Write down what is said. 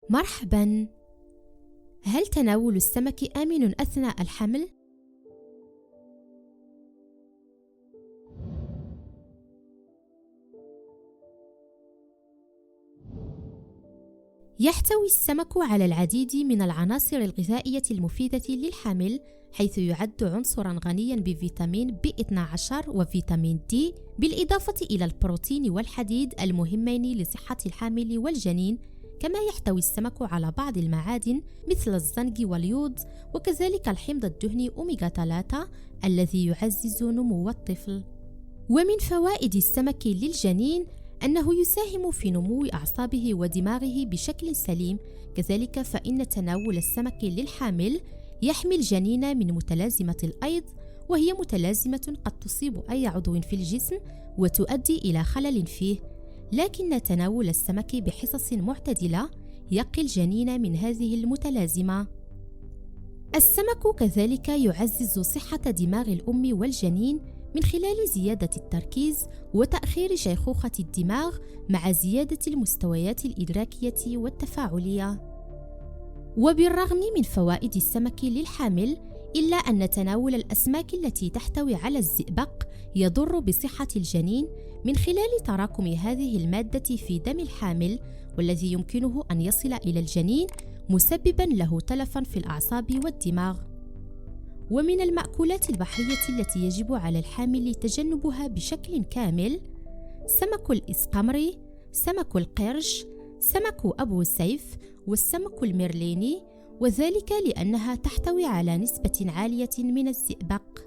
مرحباً. هل تناول السمك آمن أثناء الحمل؟ يحتوي السمك على العديد من العناصر الغذائية المفيدة للحمل، حيث يعد عنصراً غنياً بفيتامين B12 وفيتامين D، بالإضافة إلى البروتين والحديد المهمين لصحة الحامل والجنين. كما يحتوي السمك على بعض المعادن مثل الزنك واليود، وكذلك الحمض الدهني أوميغا 3 الذي يعزز نمو الطفل. ومن فوائد السمك للجنين أنه يساهم في نمو أعصابه ودماغه بشكل سليم. كذلك فإن تناول السمك للحامل يحمي الجنين من متلازمة الأيض، وهي متلازمة قد تصيب أي عضو في الجسم وتؤدي إلى خلل فيه، لكن تناول السمك بحصص معتدلة يقي الجنين من هذه المتلازمة. السمك كذلك يعزز صحة دماغ الأم والجنين من خلال زيادة التركيز وتأخير شيخوخة الدماغ، مع زيادة المستويات الإدراكية والتفاعلية. وبالرغم من فوائد السمك للحامل، إلا أن تناول الأسماك التي تحتوي على الزئبق يضر بصحة الجنين من خلال تراكم هذه المادة في دم الحامل، والذي يمكنه أن يصل إلى الجنين مسبباً له تلفاً في الأعصاب والدماغ. ومن المأكولات البحرية التي يجب على الحامل تجنبها بشكل كامل سمك الإسقمري، سمك القرش، سمك أبو سيف، والسمك المرليني، وذلك لأنها تحتوي على نسبة عالية من الزئبق.